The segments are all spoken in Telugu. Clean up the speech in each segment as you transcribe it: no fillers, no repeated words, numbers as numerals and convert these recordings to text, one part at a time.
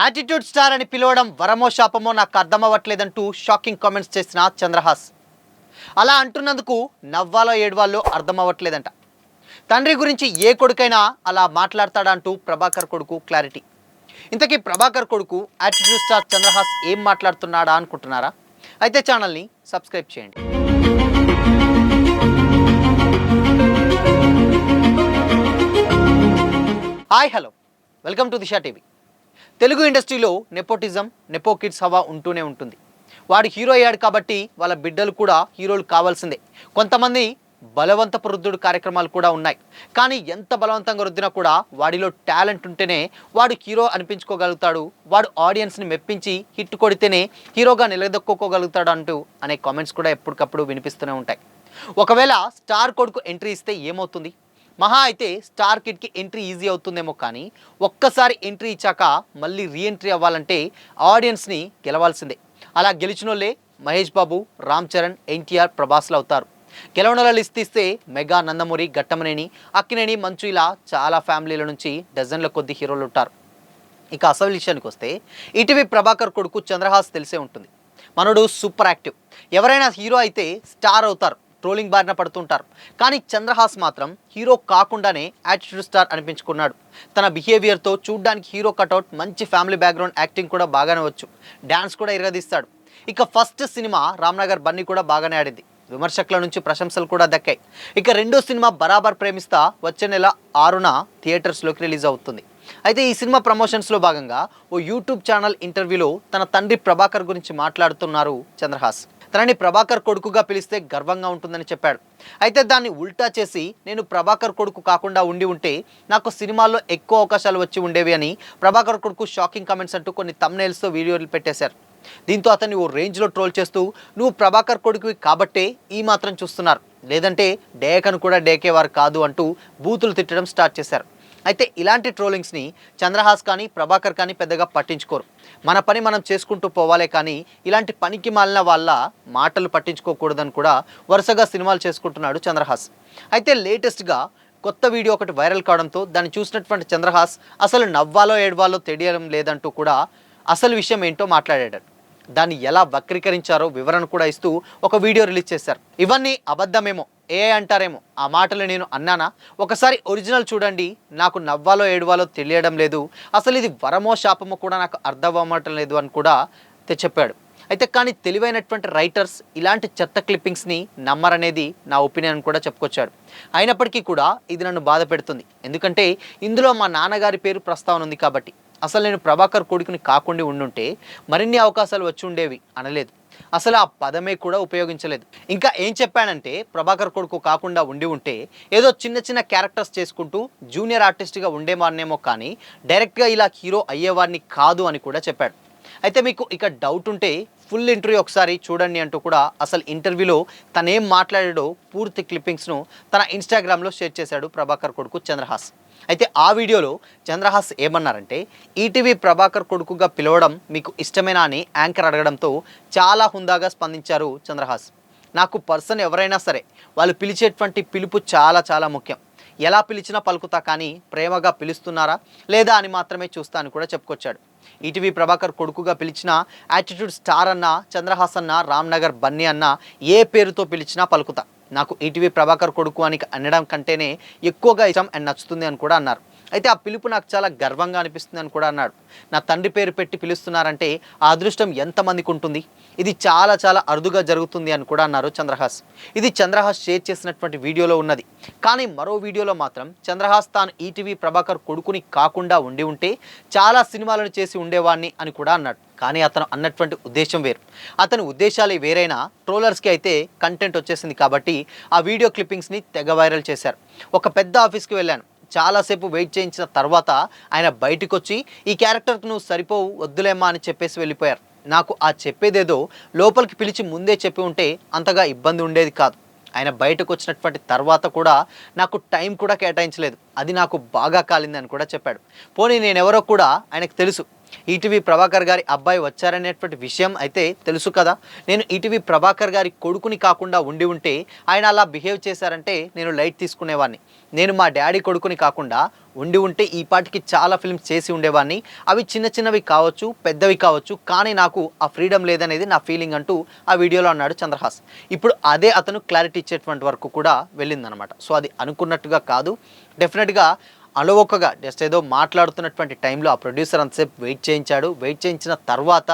యాటిట్యూడ్ స్టార్ అని పిలవడం వరమో శాపమో నాకు అర్థం అవ్వట్లేదంటూ షాకింగ్ కామెంట్స్ చేసిన చంద్రహాస్. అలా అంటున్నందుకు నవ్వాలో ఏడవాలో అర్థం అవ్వట్లేదంట. తండ్రి గురించి ఏ కొడుకైనా అలా మాట్లాడతాడా అంటూ ప్రభాకర్ కొడుకు క్లారిటీ. ఇంతకీ ప్రభాకర్ కొడుకు యాటిట్యూడ్ స్టార్ చంద్రహాస్ ఏం మాట్లాడుతున్నాడా అనుకుంటున్నారా? అయితే ఛానల్ని సబ్స్క్రైబ్ చేయండి. Hi hello, welcome to Disha TV. Telugu ఇండస్ట్రీలో నెపోటిజం, నెపో కిడ్స్ హవా ఉంటూనే ఉంటుంది. వాడు హీరో అయ్యాడు కాబట్టి వాళ్ళ బిడ్డలు కూడా హీరోలు కావాల్సిందే. కొంతమంది బలవంతపు రుద్దుడు కార్యక్రమాలు కూడా ఉన్నాయి. కానీ ఎంత బలవంతంగా రుద్దినా కూడా వాడిలో టాలెంట్ ఉంటేనే వాడు హీరో అనిపించుకోగలుగుతాడు, వాడు ఆడియన్స్ని మెప్పించి హిట్ కొడితేనే హీరోగా నిలదొక్కుకోగలుగుతాడు అంటూ అనే కామెంట్స్ కూడా ఎప్పటికప్పుడు వినిపిస్తూనే ఉంటాయి. ఒకవేళ స్టార్ కొడుకు ఎంట్రీ ఇస్తే ఏమవుతుంది? మహా అయితే స్టార్ కిడ్కి ఎంట్రీ ఈజీ అవుతుందేమో, కానీ ఒక్కసారి ఎంట్రీ ఇచ్చాక మళ్ళీ రీఎంట్రీ అవ్వాలంటే ఆడియన్స్ని గెలవాల్సిందే. అలా గెలిచిన వాళ్ళే మహేష్ బాబు, రామ్ చరణ్, ఎన్టీఆర్, ప్రభాస్లు అవుతారు. గెలవనల లిస్ట్ ఇస్తే మెగా, నందమూరి, ఘట్టమనేని, అక్కినేని, మంచు ఇలా చాలా ఫ్యామిలీల నుంచి డజన్ల కొద్ది హీరోలు ఉంటారు. ఇక అసలు విషయానికి వస్తే ఈటీవీ ప్రభాకర్ కొడుకు చంద్రహాస్ తెలిసే ఉంటుంది. మనోడు సూపర్ యాక్టివ్. ఎవరైనా హీరో అయితే స్టార్ అవుతారు, ట్రోలింగ్ బారిన పడుతుంటారు. కానీ చంద్రహాస్ మాత్రం హీరో కాకుండానే యాటిట్యూడ్ స్టార్ అనిపించుకున్నాడు. తన బిహేవియర్తో చూడ్డానికి హీరో కటౌట్, మంచి ఫ్యామిలీ బ్యాక్గ్రౌండ్, యాక్టింగ్ కూడా బాగానే వచ్చు, డ్యాన్స్ కూడా ఇరగదీస్తాడు. ఇక ఫస్ట్ సినిమా రామ్నగర్ బన్నీ కూడా బాగానే ఆడింది. విమర్శకుల నుంచి ప్రశంసలు కూడా దక్కాయి. ఇక రెండో సినిమా బరాబర్ ప్రేమిస్తా వచ్చే నెల 6న థియేటర్స్లోకి రిలీజ్ అవుతుంది. అయితే ఈ సినిమా ప్రమోషన్స్లో భాగంగా ఓ యూట్యూబ్ ఛానల్ ఇంటర్వ్యూలో తన తండ్రి ప్రభాకర్ గురించి మాట్లాడుతున్నారు చంద్రహాస్. తనని ప్రభాకర్ కొడుకుగా పిలిస్తే గర్వంగా ఉంటుందని చెప్పాడు. అయితే దాన్ని ఉల్టా చేసి నేను ప్రభాకర్ కొడుకు కాకుండా ఉంటే నాకు సినిమాల్లో ఎక్కువ అవకాశాలు వచ్చి ఉండేవి అని ప్రభాకర్ కొడుకు షాకింగ్ కామెంట్స్ అంటూ కొన్ని థంబ్నెయిల్స్తో వీడియోలు పెట్టేశారు. దీంతో అతన్ని ఓ రేంజ్లో ట్రోల్ చేస్తూ నువ్వు ప్రభాకర్ కొడుకువి కాబట్టే ఈ మాత్రం చూస్తున్నారు, లేదంటే డేకను కూడా డేకేవారు కాదు అంటూ బూతులు తిట్టడం స్టార్ట్ చేశారు. అయితే ఇలాంటి ట్రోలింగ్స్ని చంద్రహాస్ కానీ ప్రభాకర్ కానీ పెద్దగా పట్టించుకోరు. మన పని మనం చేసుకుంటూ పోవాలే కానీ ఇలాంటి పనికి మాలిన వాళ్ళ మాటలు పట్టించుకోకూడదని కూడా వరుసగా సినిమాలు చేసుకుంటున్నాడు చంద్రహాస్. అయితే లేటెస్ట్గా కొత్త వీడియో ఒకటి వైరల్ కావడంతో దాన్ని చూసినటువంటి చంద్రహాస్ అసలు నవ్వాలో ఏడవాలో తెలియడం లేదంటూ కూడా అసలు విషయం ఏంటో మాట్లాడాడు. దాన్ని ఎలా వక్రీకరించారో వివరణ కూడా ఇస్తూ ఒక వీడియో రిలీజ్ చేశారు. ఇవన్నీ అబద్ధమేమో, ఏ అంటారేమో, ఆ మాటలు నేను అన్నానా? ఒకసారి ఒరిజినల్ చూడండి, నాకు నవ్వాలో ఏడవాలో తెలియడం లేదు, అసలు ఇది వరమో శాపమో కూడా నాకు అర్థం అవ్వటం లేదు అని కూడా చెప్పాడు. అయితే కానీ తెలివైనటువంటి రైటర్స్ ఇలాంటి చెత్త క్లిప్పింగ్స్ని నమ్మరనేది నా ఒపీనియన్ కూడా చెప్పుకొచ్చాడు. అయినప్పటికీ కూడా ఇది నన్ను బాధ పెడుతుంది, ఎందుకంటే ఇందులో మా నాన్నగారి పేరు ప్రస్తావన ఉంది కాబట్టి. అసలు నేను ప్రభాకర్ కొడుకుని కాకుండా ఉండుంటే మరిన్ని అవకాశాలు వచ్చి ఉండేవి అనలేదు. అసలు ఆ పదమే కూడా ఉపయోగించలేదు. ఇంకా ఏం చెప్పానంటే ప్రభాకర్ కొడుకు కాకుండా ఉంటే ఏదో చిన్న చిన్న క్యారెక్టర్స్ చేసుకుంటూ జూనియర్ ఆర్టిస్ట్గా ఉండేవాడినేమో, కానీ డైరెక్ట్గా ఇలా హీరో అయ్యేవాడిని కాదు అని కూడా చెప్పాడు. అయితే మీకు ఇక డౌట్ ఉంటే ఫుల్ ఇంటర్వ్యూ ఒకసారి చూడండి అంటూ కూడా అసలు ఇంటర్వ్యూలో తనేం మాట్లాడాడో పూర్తి క్లిప్పింగ్స్ను తన ఇన్స్టాగ్రామ్లో షేర్ చేశాడు ప్రభాకర్ కొడుకు చంద్రహాస్. అయితే ఆ వీడియోలో చంద్రహాస్ ఏమన్నారంటే, ఈటీవీ ప్రభాకర్ కొడుకుగా పిలవడం మీకు ఇష్టమేనా అని యాంకర్ అడగడంతో చాలా హుందాగా స్పందించారు చంద్రహాస్. నాకు పర్సన్ ఎవరైనా సరే వాళ్ళు పిలిచేటువంటి పిలుపు చాలా చాలా ముఖ్యం. ఎలా పిలిచినా పలుకుతా, కానీ ప్రేమగా పిలుస్తున్నారా లేదా అని మాత్రమే చూస్తా అని కూడా చెప్పుకొచ్చాడు. ఈటీవీ ప్రభాకర్ కొడుకుగా పిలిచిన యాటిట్యూడ్ స్టార్ అన్న, చంద్రహాస్ అన్న, రామ్నగర్ బన్నీ అన్న ఏ పేరుతో పిలిచినా పలుకుతా. నాకు ఈటీవీ ప్రభాకర్ కొడుకు అని అనడం కంటేనే ఎక్కువగా ఇష్టం అండ్ నచ్చుతుంది అని కూడా అన్నారు. అయితే ఆ పిలుపు నాకు చాలా గర్వంగా అనిపిస్తుంది అని కూడా అన్నాడు. నా తండ్రి పేరు పెట్టి పిలుస్తున్నారంటే ఆ అదృష్టం ఎంతమందికి ఉంటుంది, ఇది చాలా చాలా అరుదుగా జరుగుతుంది అని కూడా అన్నారు చంద్రహాస్. ఇది చంద్రహాస్ షేర్ చేసినటువంటి వీడియోలో ఉన్నది. కానీ మరో వీడియోలో మాత్రం చంద్రహాస్ తాను ఈటీవీ ప్రభాకర్ కొడుకుని కాకుండా ఉంటే చాలా సినిమాలను చేసి ఉండేవాడిని అని కూడా అన్నాడు. కానీ అతను అన్నటువంటి ఉద్దేశం వేరు. అతని ఉద్దేశాలు వేరైనా ట్రోలర్స్కి అయితే కంటెంట్ వచ్చేసింది కాబట్టి ఆ వీడియో క్లిప్పింగ్స్ని తెగ వైరల్ చేశారు. ఒక పెద్ద ఆఫీస్కి వెళ్ళాను, చాలాసేపు వెయిట్ చేయించిన తర్వాత ఆయన బయటకు వచ్చి ఈ క్యారెక్టర్కి నువ్వు సరిపోవు, వద్దులేమ్మా అని చెప్పేసి వెళ్ళిపోయారు. నాకు ఆ చెప్పేదేదో లోపలికి పిలిచి ముందే చెప్పి ఉంటే అంతగా ఇబ్బంది ఉండేది కాదు. ఆయన బయటకు వచ్చినటువంటి తర్వాత కూడా నాకు టైం కూడా కేటాయించలేదు, అది నాకు బాగా కాలిందని కూడా చెప్పాడు. పోనీ నేనెవరో కూడా ఆయనకు తెలుసు. ఈటీవీ ప్రభాకర్ గారి అబ్బాయి వచ్చారనేటువంటి విషయం అయితే తెలుసు కదా. నేను ఈటీవీ ప్రభాకర్ గారి కొడుకుని కాకుండా ఉంటే ఆయన అలా బిహేవ్ చేశారంటే నేను లైట్ తీసుకునేవాడిని. నేను మా డాడీ కొడుకుని కాకుండా ఉండి ఉంటే ఈ పాటికి చాలా ఫిల్మ్స్ చేసి ఉండేవాడిని. అవి చిన్న చిన్నవి కావచ్చు, పెద్దవి కావచ్చు, కానీ నాకు ఆ ఫ్రీడమ్ లేదనేది నా ఫీలింగ్ అంటూ ఆ వీడియోలో అన్నాడు చంద్రహాస్. ఇప్పుడు అదే అతను క్లారిటీ ఇచ్చేటువంటి వరకు కూడా వెళ్ళిందనమాట. సో అది అనుకున్నట్టుగా కాదు, డెఫినెట్గా అలవోకగా జస్ట్ ఏదో మాట్లాడుతున్నటువంటి టైంలో ఆ ప్రొడ్యూసర్ అంతసేపు వెయిట్ చేయించాడు. వెయిట్ చేయించిన తర్వాత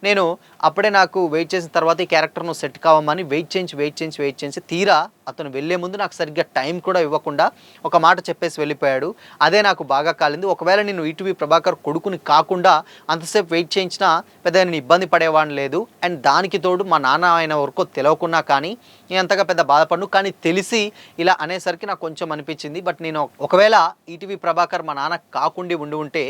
నేను అప్పుడే నాకు వెయిట్ చేసిన తర్వాత ఈ క్యారెక్టర్ నువ్వు సెట్ కావమని వెయిట్ చేయించి తీరా అతను వెళ్ళే ముందు నాకు సరిగ్గా టైం కూడా ఇవ్వకుండా ఒక మాట చెప్పేసి వెళ్ళిపోయాడు. అదే నాకు బాగా కాలింది. ఒకవేళ నేను ఈటీవీ ప్రభాకర్ కొడుకుని కాకుండా అంతసేపు వెయిట్ చేయించినా పెద్దగా నేను ఇబ్బంది పడేవాడిని లేదు. అండ్ దానికి తోడు మా నాన్న ఆయన వరకు తెలియకున్నా కానీ నేను అంతగా పెద్ద బాధపడను. కానీ తెలిసి ఇలా అనేసరికి నాకు కొంచెం అనిపించింది. బట్ నేను ఒకవేళ ఈటీవీ ప్రభాకర్ మా నాన్న కాకుండా ఉండి ఉంటే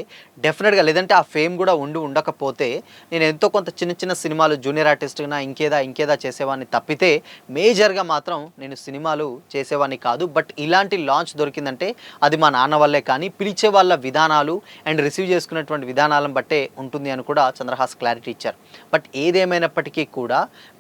డెఫినెట్గా, లేదంటే ఆ ఫేమ్ కూడా ఉండకపోతే నేను ఎంతో కొంత చిన్న చిన్న సినిమాలు జూనియర్ ఆర్టిస్ట్గా ఇంకేదా చేసేవాడిని తప్పితే మేజర్గా మాత్రం నేను సినిమాలు చేసేవాడిని కాదు. బట్ ఇలాంటి లాంచ్ దొరికిందంటే అది మా నాన్న వల్లే, కానీ పిలిచే వాళ్ళ విధానాలు అండ్ రిసీవ్ చేసుకున్నటువంటి విధానాలను బట్టే ఉంటుంది అని కూడా చంద్రహాస్ క్లారిటీ ఇచ్చారు. బట్ ఏదేమైనప్పటికీ కూడా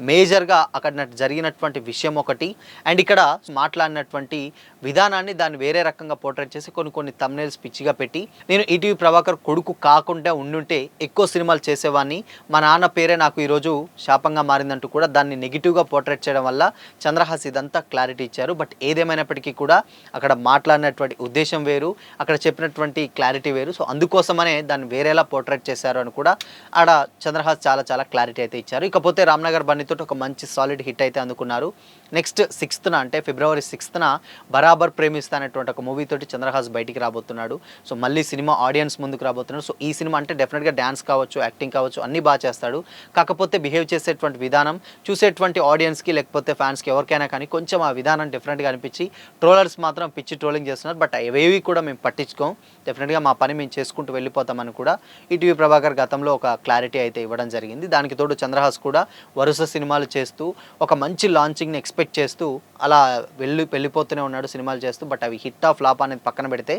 మేజర్గా అక్కడ జరిగినటువంటి విషయం ఒకటి, అండ్ ఇక్కడ మాట్లాడినటువంటి విధానాన్ని దాన్ని వేరే రకంగా పోర్ట్రేట్ చేసి కొన్ని థంబ్నెయిల్స్ పిచ్చిగా పెట్టి నేను ఈటీవీ ప్రభాకర్ కొడుకు కాకుండా ఉండుంటే ఎక్కువ సినిమాలు చేసేవాడిని, మా నాన్న పేరే నాకు ఈరోజు శాపంగా మారిందంటూ కూడా దాన్ని నెగిటివ్గా పోర్ట్రేట్ చేయడం వల్ల చంద్రహాస్ ఇదంతా క్లారిటీ ఇచ్చారు. బట్ ఏదేమైనప్పటికీ కూడా అక్కడ మాట్లాడినటువంటి ఉద్దేశం వేరు, అక్కడ చెప్పినటువంటి క్లారిటీ వేరు. సో అందుకోసమనే దాన్ని వేరేలా పోర్ట్రేట్ చేశారు అని కూడా ఆడ చంద్రహాస్ చాలా క్లారిటీ అయితే ఇచ్చారు. ఇకపోతే రామ్నగర్ బన్నీతో ఒక మంచి సాలిడ్ హిట్ అయితే అందుకున్నారు. నెక్స్ట్ 6th అంటే ఫిబ్రవరి 6th బరాబర్ ప్రేమిస్తా అనేటువంటి ఒక మూవీ తోటి చంద్రహాస్ బయటికి రాబోతున్నాడు. సో మళ్ళీ సినిమా ఆడియన్స్ ముందుకు రాబోతున్నాడు. సో ఈ సినిమా అంటే డెఫినెట్గా డ్యాన్స్ కావచ్చు, యాక్టింగ్ కావచ్చు, అన్నీ బాగా చేస్తాడు. కాకపోతే బిహేవ్ చేసేటువంటి విధానం చూసేటువంటి ఆడియన్స్కి లేకపోతే ఫ్యాన్స్కి ఎవరికైనా కానీ కొంచెం ఆ విధానం డిఫరెంట్గా అనిపించి ట్రోలర్స్ మాత్రం పిచ్చి ట్రోలింగ్ చేస్తున్నారు. బట్ అవేవి కూడా మేము పట్టించుకోం, డెఫినెట్గా మా పని మేము చేసుకుంటూ వెళ్ళిపోతామని కూడా ఈటీవీ ప్రభాకర్ గతంలో ఒక క్లారిటీ అయితే ఇవ్వడం జరిగింది. దానికి తోడు చంద్రహాస్ కూడా వరుస సినిమాలు చేస్తూ ఒక మంచి లాంచింగ్ని ఎక్స్పెక్ట్ చేస్తూ అలా వెళ్ళిపోతూనే ఉన్నాడు సినిమాలు చేస్తూ. బట్ అవి హిట్ ఆఫ్ ఫ్లాప్ అనేది పక్కన పెడితే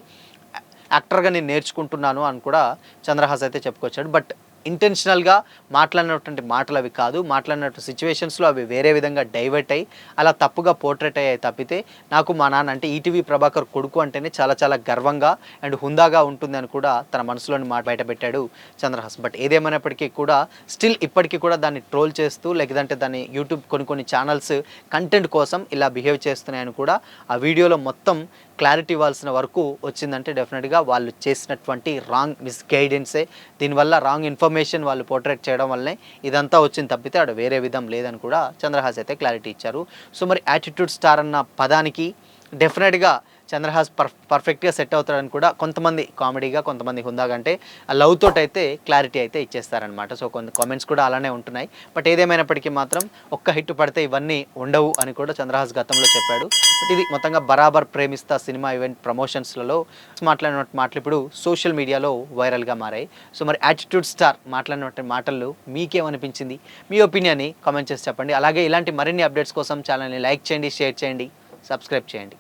యాక్టర్గా నేను నేర్చుకుంటున్నాను అని కూడా చంద్రహాస్ అయితే చెప్పుకొచ్చాడు. బట్ ఇంటెన్షనల్గా మాట్లాడినటువంటి మాటలు అవి కాదు, మాట్లాడినటువంటి సిచ్యువేషన్స్లో అవి వేరే విధంగా డైవర్ట్ అయ్యి అలా తప్పుగా పోర్ట్రేట్ అయ్యాయి తప్పితే నాకు మా నాన్న అంటే ఈటీవీ ప్రభాకర్ కొడుకు అంటేనే చాలా గర్వంగా అండ్ హుందాగా ఉంటుంది అని కూడా తన మనసులోని మాట బయటపెట్టాడు చంద్రహాస్. బట్ ఏదేమైనప్పటికీ కూడా స్టిల్ ఇప్పటికీ కూడా దాన్ని ట్రోల్ చేస్తూ లేదంటే దాన్ని యూట్యూబ్ కొన్ని ఛానల్స్ కంటెంట్ కోసం ఇలా బిహేవ్ చేస్తున్నాయని కూడా ఆ వీడియోలో మొత్తం క్లారిటీ ఇవ్వాల్సిన వరకు వచ్చిందంటే డెఫినెట్గా వాళ్ళు చేసినటువంటి రాంగ్ మిస్గైడెన్సే, దీనివల్ల రాంగ్ ఇన్ఫర్మేషన్ వాళ్ళు పోర్ట్రేట్ చేయడం వల్లనే ఇదంతా వచ్చింది తప్పితే ఆడ వేరే విధం లేదని కూడా చంద్రహాస్ అయితే క్లారిటీ ఇచ్చారు. సో మరి యాటిట్యూడ్ స్టార్ అన్న పదానికి డెఫినెట్గా చంద్రహాస్ పర్ఫెక్ట్గా సెట్ అవుతాడని కూడా కొంతమంది కామెడీగా, కొంతమంది హుందాగా అంటే ఆ లవ్ తోటి అయితే క్లారిటీ అయితే ఇచ్చేస్తారనమాట. సో కొన్ని కామెంట్స్ కూడా అలానే ఉంటున్నాయి. బట్ ఏదేమైనప్పటికీ మాత్రం ఒక్క హిట్ పడితే ఇవన్నీ ఉండవు అని కూడా చంద్రహాస్ గతంలో చెప్పాడు. బట్ ఇది మొత్తంగా బరాబర్ ప్రేమిస్తా సినిమా ఈవెంట్ ప్రమోషన్స్లలో మాట్లాడినటువంటి మాటలు ఇప్పుడు సోషల్ మీడియాలో వైరల్గా మారాయి. సో మరి యాటిట్యూడ్ స్టార్ మాట్లాడినటువంటి మాటలు మీకేమనిపించింది, మీ ఒపీనియన్ని కామెంట్ చేసి చెప్పండి. అలాగే ఇలాంటి మరిన్ని అప్డేట్స్ కోసం ఛానల్ని లైక్ చేయండి, షేర్ చేయండి, సబ్స్క్రైబ్ చేయండి.